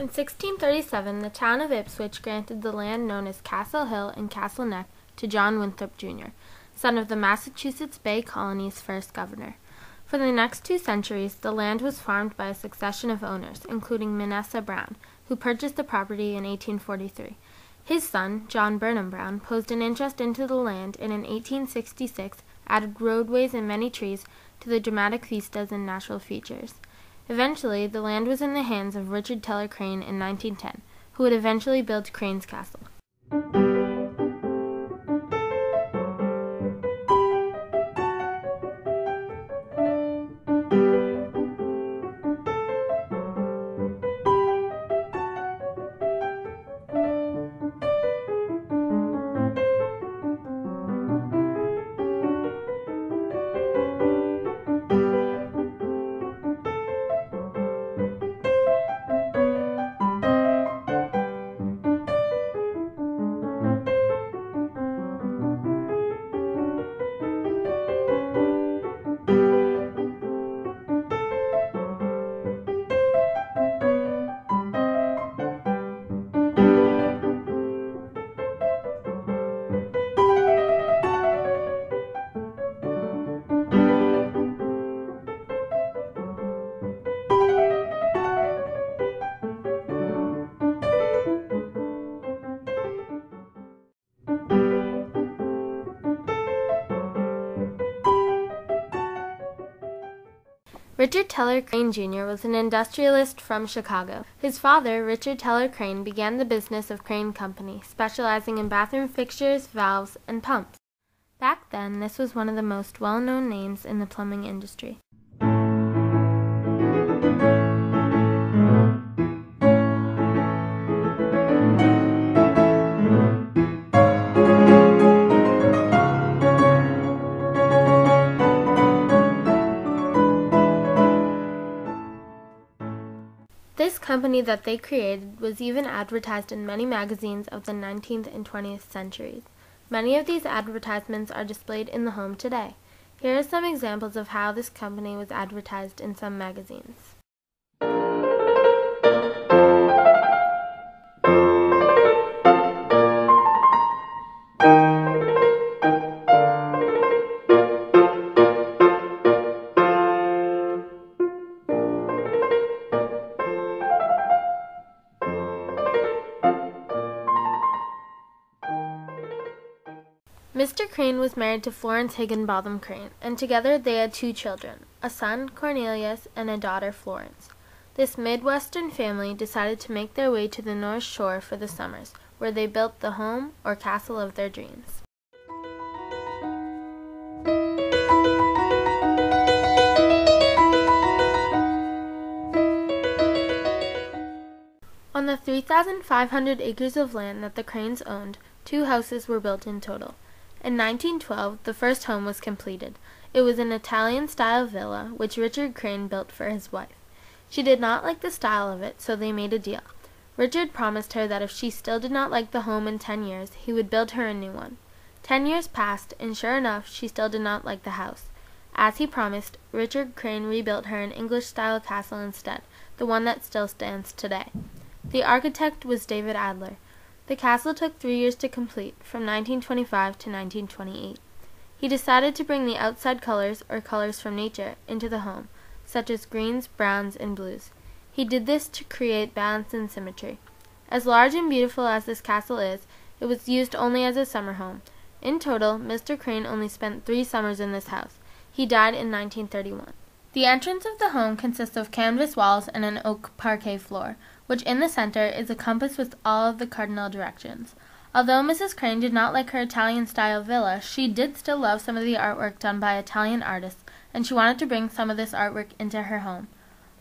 In 1637, the town of Ipswich granted the land known as Castle Hill and Castle Neck to John Winthrop, Jr., son of the Massachusetts Bay Colony's first governor. For the next 2 centuries, the land was farmed by a succession of owners, including Manasseh Brown, who purchased the property in 1843. His son, John Burnham Brown, posed an interest into the land and in 1866 added roadways and many trees to the dramatic vistas and natural features. Eventually, the land was in the hands of Richard Teller Crane in 1910, who would eventually build Crane's Castle. Richard Teller Crane, Jr. was an industrialist from Chicago. His father, Richard Teller Crane, began the business of Crane Company, specializing in bathroom fixtures, valves, and pumps. Back then, this was one of the most well-known names in the plumbing industry. This company that they created was even advertised in many magazines of the 19th and 20th centuries. Many of these advertisements are displayed in the home today. Here are some examples of how this company was advertised in some magazines. Mr. Crane was married to Florence Higginbotham Crane, and together they had 2 children, a son, Cornelius, and a daughter, Florence. This Midwestern family decided to make their way to the North Shore for the summers, where they built the home or castle of their dreams. On the 3,500 acres of land that the Cranes owned, 2 houses were built in total. In 1912, the first home was completed. It was an Italian-style villa, which Richard Crane built for his wife. She did not like the style of it, so they made a deal. Richard promised her that if she still did not like the home in 10 years, he would build her a new one. 10 years passed, and sure enough, she still did not like the house. As he promised, Richard Crane rebuilt her an English-style castle instead, the one that still stands today. The architect was David Adler. The castle took 3 years to complete, from 1925 to 1928. He decided to bring the outside colors, or colors from nature, into the home, such as greens, browns, and blues. He did this to create balance and symmetry. As large and beautiful as this castle is, it was used only as a summer home. In total, Mr. Crane only spent 3 summers in this house. He died in 1931. The entrance of the home consists of canvas walls and an oak parquet floor, which in the center is a compass with all of the cardinal directions. Although Mrs. Crane did not like her Italian-style villa, she did still love some of the artwork done by Italian artists, and she wanted to bring some of this artwork into her home.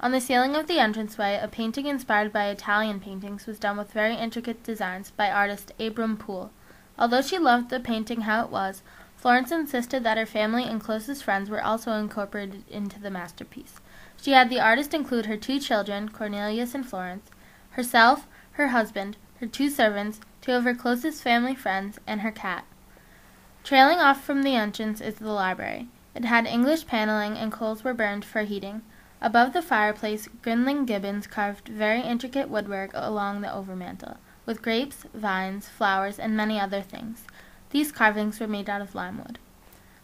On the ceiling of the entranceway, a painting inspired by Italian paintings was done with very intricate designs by artist Abram Poole. Although she loved the painting how it was, Florence insisted that her family and closest friends were also incorporated into the masterpiece. She had the artist include her 2 children, Cornelius and Florence, herself, her husband, her 2 servants, 2 of her closest family friends, and her cat. Trailing off from the entrance is the library. It had English paneling and coals were burned for heating. Above the fireplace, Grinling Gibbons carved very intricate woodwork along the overmantel, with grapes, vines, flowers, and many other things. These carvings were made out of lime wood.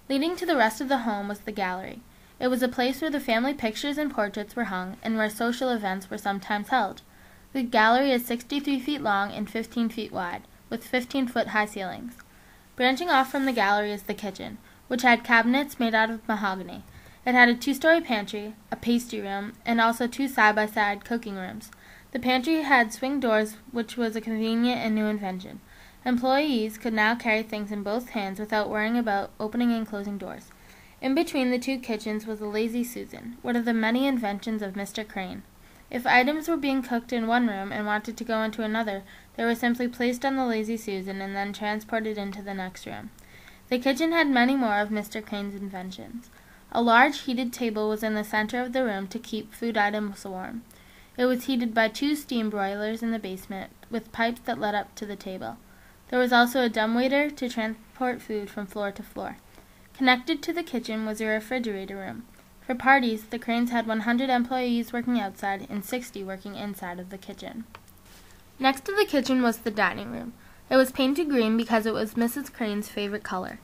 Leading to the rest of the home was the gallery. It was a place where the family pictures and portraits were hung, and where social events were sometimes held. The gallery is 63 feet long and 15 feet wide, with 15-foot high ceilings. Branching off from the gallery is the kitchen, which had cabinets made out of mahogany. It had a 2-story pantry, a pastry room, and also 2 side-by-side cooking rooms. The pantry had swing doors, which was a convenient and new invention. Employees could now carry things in both hands without worrying about opening and closing doors. In between the 2 kitchens was the Lazy Susan, one of the many inventions of Mr. Crane. If items were being cooked in one room and wanted to go into another, they were simply placed on the Lazy Susan and then transported into the next room. The kitchen had many more of Mr. Crane's inventions. A large heated table was in the center of the room to keep food items warm. It was heated by 2 steam broilers in the basement, with pipes that led up to the table. There was also a dumbwaiter to transport food from floor to floor. Connected to the kitchen was a refrigerator room. For parties, the Cranes had 100 employees working outside and 60 working inside of the kitchen. Next to the kitchen was the dining room. It was painted green because it was Mrs. Crane's favorite color.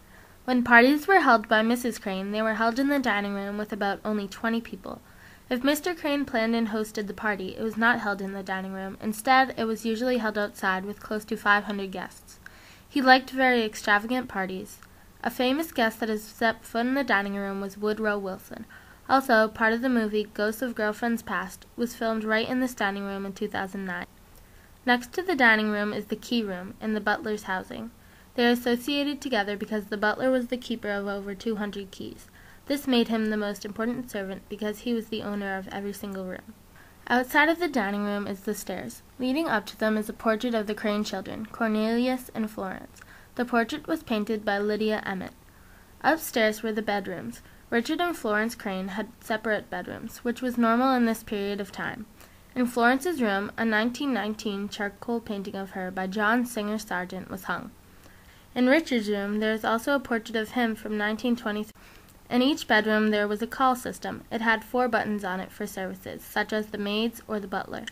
When parties were held by Mrs. Crane, they were held in the dining room with about only 20 people. If Mr. Crane planned and hosted the party, it was not held in the dining room. Instead, it was usually held outside with close to 500 guests. He liked very extravagant parties. A famous guest that has set foot in the dining room was Woodrow Wilson. Also, part of the movie Ghosts of Girlfriends Past was filmed right in this dining room in 2009. Next to the dining room is the key room and the butler's housing. They are associated together because the butler was the keeper of over 200 keys. This made him the most important servant because he was the owner of every single room. Outside of the dining room is the stairs. Leading up to them is a portrait of the Crane children, Cornelius and Florence. The portrait was painted by Lydia Emmett. Upstairs were the bedrooms. Richard and Florence Crane had separate bedrooms, which was normal in this period of time. In Florence's room, a 1919 charcoal painting of her by John Singer Sargent was hung. In Richard's room, there is also a portrait of him from 1923. In each bedroom there was a call system. It had 4 buttons on it for services, such as the maids or the butler.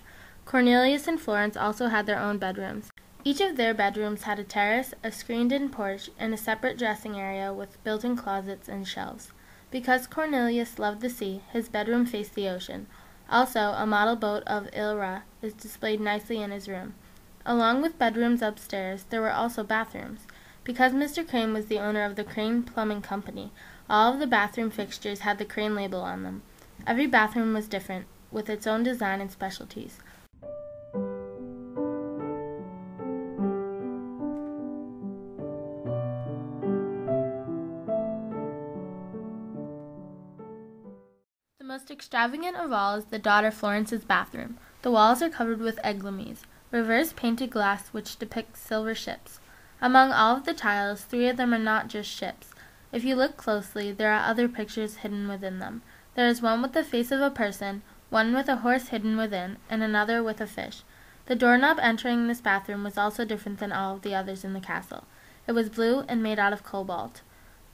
Cornelius and Florence also had their own bedrooms. Each of their bedrooms had a terrace, a screened-in porch, and a separate dressing area with built-in closets and shelves. Because Cornelius loved the sea, his bedroom faced the ocean. Also, a model boat of Ilra is displayed nicely in his room. Along with bedrooms upstairs, there were also bathrooms. Because Mr. Crane was the owner of the Crane Plumbing Company, all of the bathroom fixtures had the Crane label on them. Every bathroom was different, with its own design and specialties. The most extravagant of all is the daughter Florence's bathroom. The walls are covered with eglamies, reverse painted glass which depicts silver ships. Among all of the tiles, 3 of them are not just ships. If you look closely, there are other pictures hidden within them. There is one with the face of a person, one with a horse hidden within, and another with a fish. The doorknob entering this bathroom was also different than all of the others in the castle. It was blue and made out of cobalt.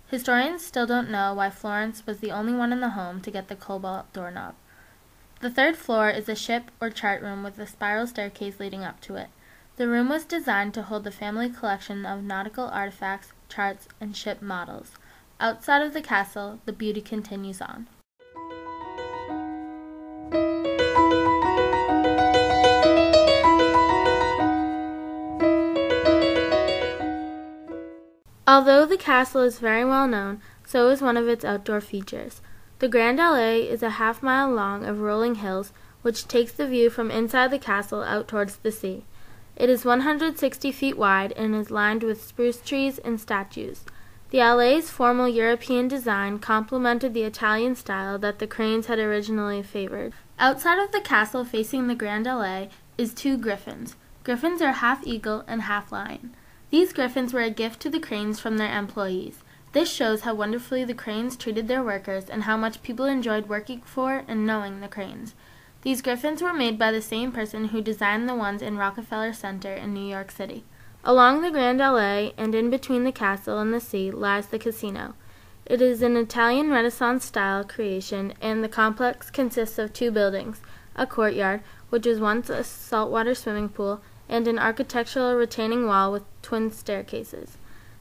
Historians still don't know why Florence was the only one in the home to get the cobalt doorknob. The 3rd floor is a ship or chart room with a spiral staircase leading up to it. The room was designed to hold the family collection of nautical artifacts, charts, and ship models. Outside of the castle, the beauty continues on. Although the castle is very well known, so is one of its outdoor features. The Grand Allée is a half-mile long of rolling hills, which takes the view from inside the castle out towards the sea. It is 160 feet wide and is lined with spruce trees and statues. The Allée's formal European design complemented the Italian style that the Cranes had originally favored. Outside of the castle facing the Grand Allée is 2 griffins. Griffins are half eagle and half lion. These griffins were a gift to the Cranes from their employees. This shows how wonderfully the Cranes treated their workers and how much people enjoyed working for and knowing the Cranes. These griffins were made by the same person who designed the ones in Rockefeller Center in New York City. Along the Grand Allée and in between the castle and the sea lies the casino. It is an Italian Renaissance-style creation, and the complex consists of two buildings, a courtyard, which was once a saltwater swimming pool, and an architectural retaining wall with twin staircases.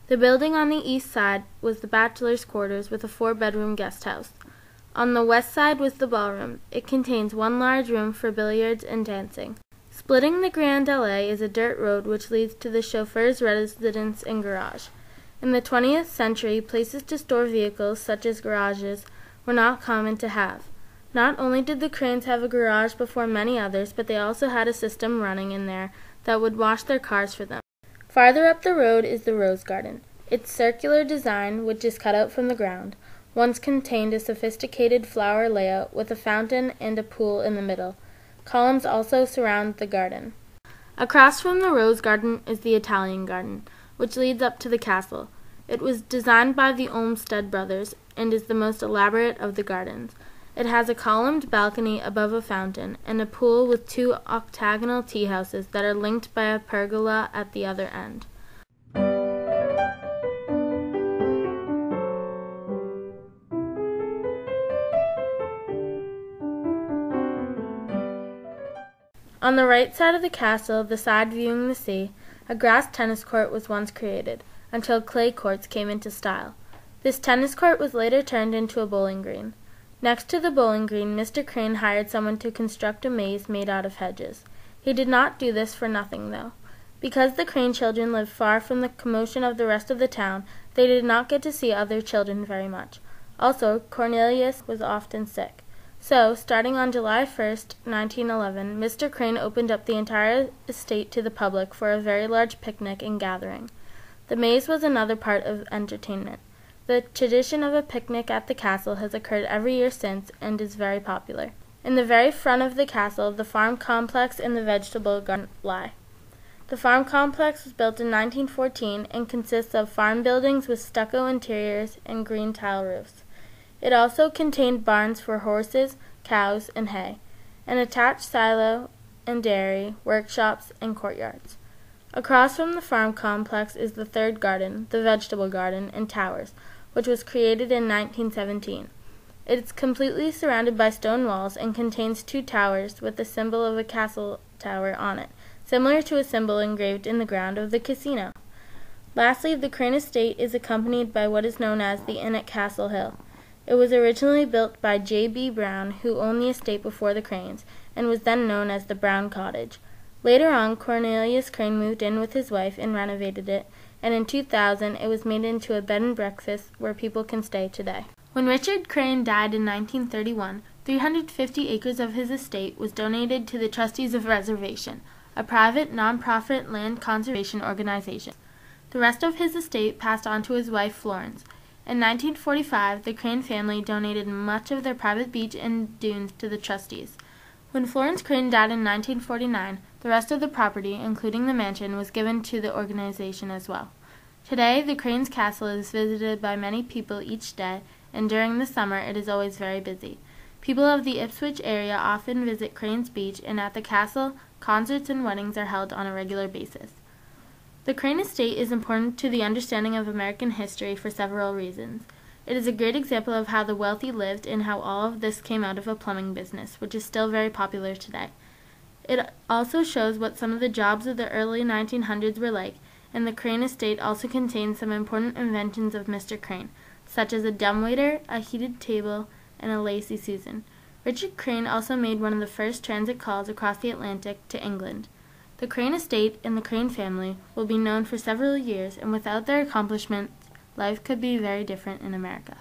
The building on the east side was the bachelor's quarters with a 4-bedroom guest house. On the west side was the ballroom. It contains one large room for billiards and dancing. Splitting the Grand Allée is a dirt road which leads to the chauffeur's residence and garage. In the 20th century, places to store vehicles, such as garages, were not common to have. Not only did the Cranes have a garage before many others, but they also had a system running in there that would wash their cars for them. Farther up the road is the Rose Garden. Its circular design, which is cut out from the ground, once contained a sophisticated flower layout with a fountain and a pool in the middle. Columns also surround the garden. Across from the Rose Garden is the Italian Garden, which leads up to the castle. It was designed by the Olmsted brothers and is the most elaborate of the gardens. It has a columned balcony above a fountain and a pool with 2 octagonal tea houses that are linked by a pergola at the other end. On the right side of the castle, the side viewing the sea, a grass tennis court was once created, until clay courts came into style. This tennis court was later turned into a bowling green. Next to the bowling green, Mr. Crane hired someone to construct a maze made out of hedges. He did not do this for nothing, though. Because the Crane children lived far from the commotion of the rest of the town, they did not get to see other children very much. Also, Cornelius was often sick. So, starting on July 1st, 1911, Mr. Crane opened up the entire estate to the public for a very large picnic and gathering. The maze was another part of entertainment. The tradition of a picnic at the castle has occurred every year since and is very popular. In the very front of the castle, the farm complex and the vegetable garden lie. The farm complex was built in 1914 and consists of farm buildings with stucco interiors and green tile roofs. It also contained barns for horses, cows, and hay, an attached silo and dairy, workshops, and courtyards. Across from the farm complex is the third garden, the vegetable garden, and towers, which was created in 1917. It is completely surrounded by stone walls and contains 2 towers with the symbol of a castle tower on it, similar to a symbol engraved in the ground of the casino. Lastly, the Crane estate is accompanied by what is known as the Inn at Castle Hill. It was originally built by J.B. Brown, who owned the estate before the Cranes, and was then known as the Brown Cottage. Later on, Cornelius Crane moved in with his wife and renovated it, and in 2000 it was made into a bed and breakfast where people can stay today. When Richard Crane died in 1931, 350 acres of his estate was donated to the Trustees of Reservation, a private, non-profit land conservation organization. The rest of his estate passed on to his wife Florence. In 1945, the Crane family donated much of their private beach and dunes to the trustees. When Florence Crane died in 1949, the rest of the property, including the mansion, was given to the organization as well. Today, the Crane's castle is visited by many people each day, and during the summer it is always very busy. People of the Ipswich area often visit Crane's Beach, and at the castle, concerts and weddings are held on a regular basis. The Crane estate is important to the understanding of American history for several reasons. It is a great example of how the wealthy lived and how all of this came out of a plumbing business, which is still very popular today. It also shows what some of the jobs of the early 1900s were like, and the Crane estate also contains some important inventions of Mr. Crane, such as a dumbwaiter, a heated table, and a Lazy Susan. Richard Crane also made one of the first transit calls across the Atlantic to England. The Crane estate and the Crane family will be known for several years, and without their accomplishments, life could be very different in America.